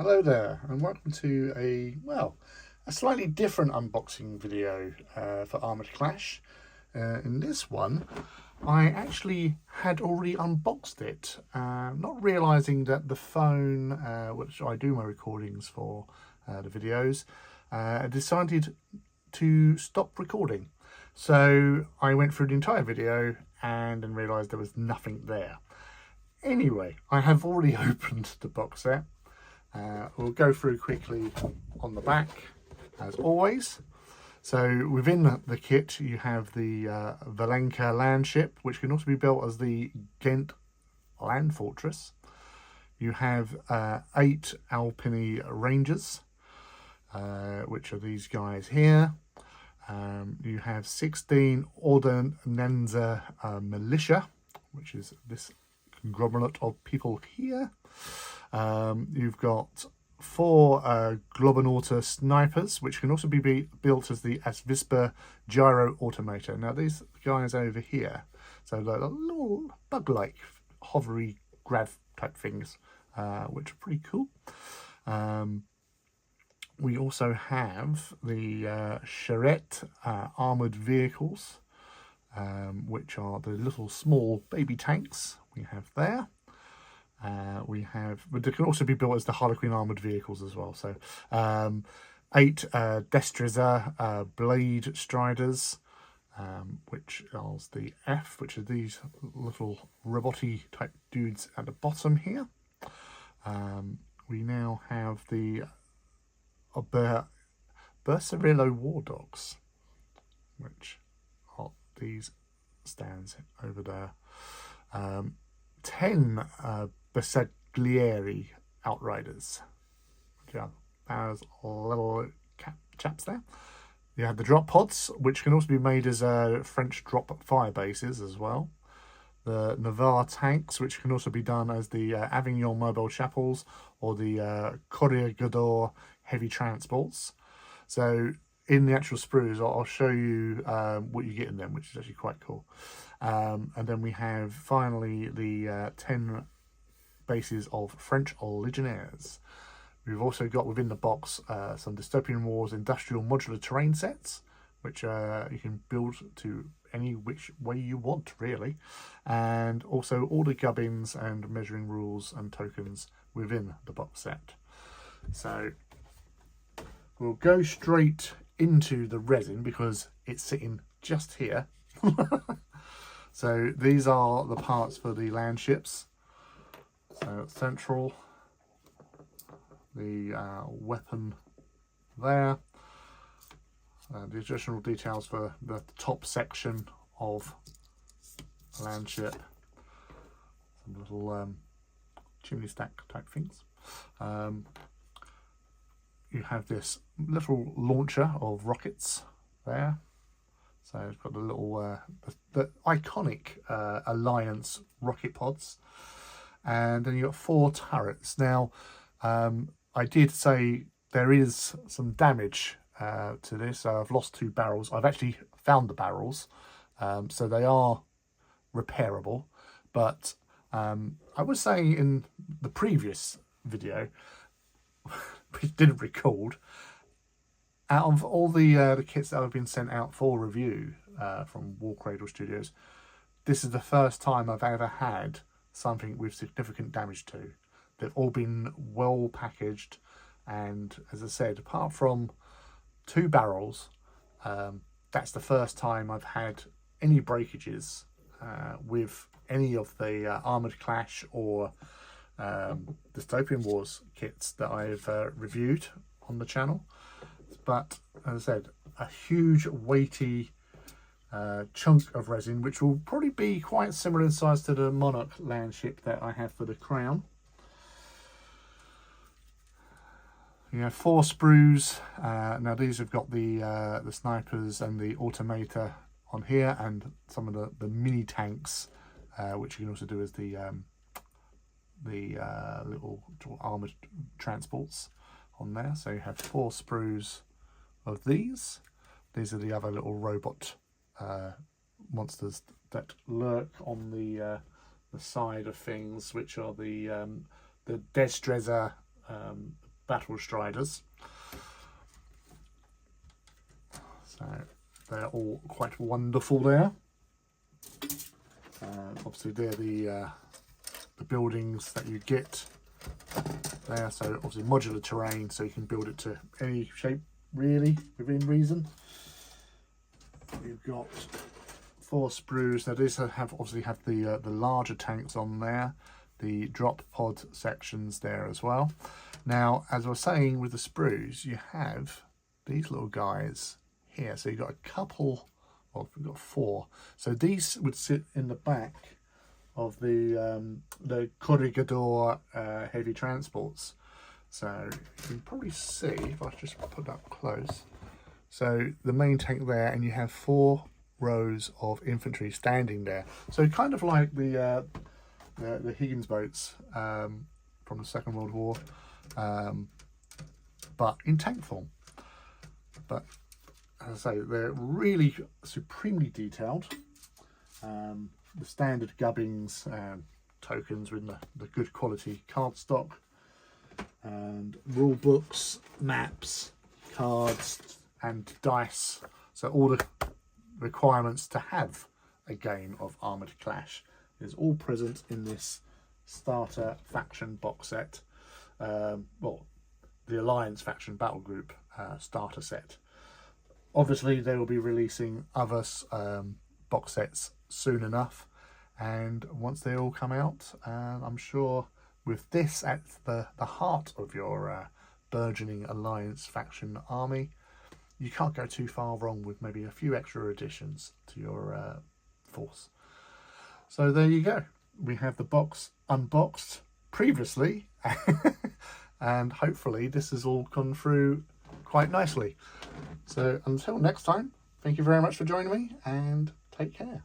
Hello there, and welcome to a slightly different unboxing video for Armoured Clash. In this one, I actually had already unboxed it, not realising that the phone, which I do my recordings for the videos, decided to stop recording. So I went through the entire video and then realised there was nothing there. Anyway, I have already opened the box set. We'll go through quickly on the back, as always. So within the kit, you have the Valenka land ship, which can also be built as the Ghent land fortress. You have 8 Alpini Rangers, which are these guys here. You have 16 Ordnanza Militia, which is this conglomerate of people here. You've got 4 Globenauta snipers, which can also be built as the Asvispa gyro automator. Now these guys over here, so like little bug-like hovery grav type things, which are pretty cool. We also have the Charette armoured vehicles, which are the little small baby tanks we have there. But they can also be built as the Harlequin armoured vehicles as well. So 8 Destreza blade striders, which is the F, which are these little roboty type dudes at the bottom here. We now have the Bersarillo war dogs, which are these stands over there. 10 Bersaglieri outriders. Yeah, there's little chaps there. You have the drop pods, which can also be made as French drop fire bases as well. The Navarre tanks, which can also be done as the Avignon mobile chapels or the Corriere Godor heavy transports. So in the actual sprues, I'll show you what you get in them, which is actually quite cool. And then we have finally the 10 bases of French legionnaires. We've also got within the box some Dystopian Wars industrial modular terrain sets, which you can build to any which way you want, really. And also all the gubbins and measuring rules and tokens within the box set. So we'll go straight into the resin because it's sitting just here. So these are the parts for the land ships. So central, the weapon there, the additional details for the top section of the land ship, some little chimney stack type things. You have this little launcher of rockets there. So it's got the little, the iconic Alliance rocket pods. And then you've got 4 turrets. Now, I did say there is some damage to this. So I've lost 2 barrels. I've actually found the barrels. So they are repairable. But I was saying in the previous video, which didn't record, out of all the kits that have been sent out for review from Warcradle Studios, this is the first time I've ever had something with significant damage to. They've all been well packaged, and as I said, apart from 2 barrels, that's the first time I've had any breakages with any of the Armoured Clash or Dystopian Wars kits that I've reviewed on the channel. But as I said, a huge weighty chunk of resin, which will probably be quite similar in size to the Monarch land ship that I have for the Crown. You have 4 sprues. Now these have got the snipers and the automator on here, and some of the mini tanks, which you can also do as the little armoured transports on there. So you have 4 sprues of these. These are the other little robot monsters that lurk on the side of things, which are the Destreza Battle Striders. So they're all quite wonderful there. Obviously they're the buildings that you get there. So obviously modular terrain, so you can build it to any shape really within reason. You've got 4 sprues. Now these obviously have the larger tanks on there, the drop pod sections there as well. Now, as I was saying, with the sprues, you have these little guys here. So you've got a couple, well, we've got 4. So these would sit in the back of the Corregidor heavy transports. So you can probably see, if I just put that up close. So the main tank there, and you have 4 rows of infantry standing there. So kind of like the Higgins boats from the Second World War, but in tank form. But as I say, they're really supremely detailed. The standard gubbins, tokens with the good quality cardstock, and rule books, maps, cards, and dice. So all the requirements to have a game of Armoured Clash is all present in this starter faction box set. Well, the Alliance faction Battlegroup starter set. Obviously they will be releasing other box sets soon enough, and once they all come out, I'm sure with this at the heart of your burgeoning Alliance faction army, you can't go too far wrong with maybe a few extra additions to your force. So there you go. We have the box unboxed previously, and hopefully this has all gone through quite nicely. So until next time, thank you very much for joining me, and take care.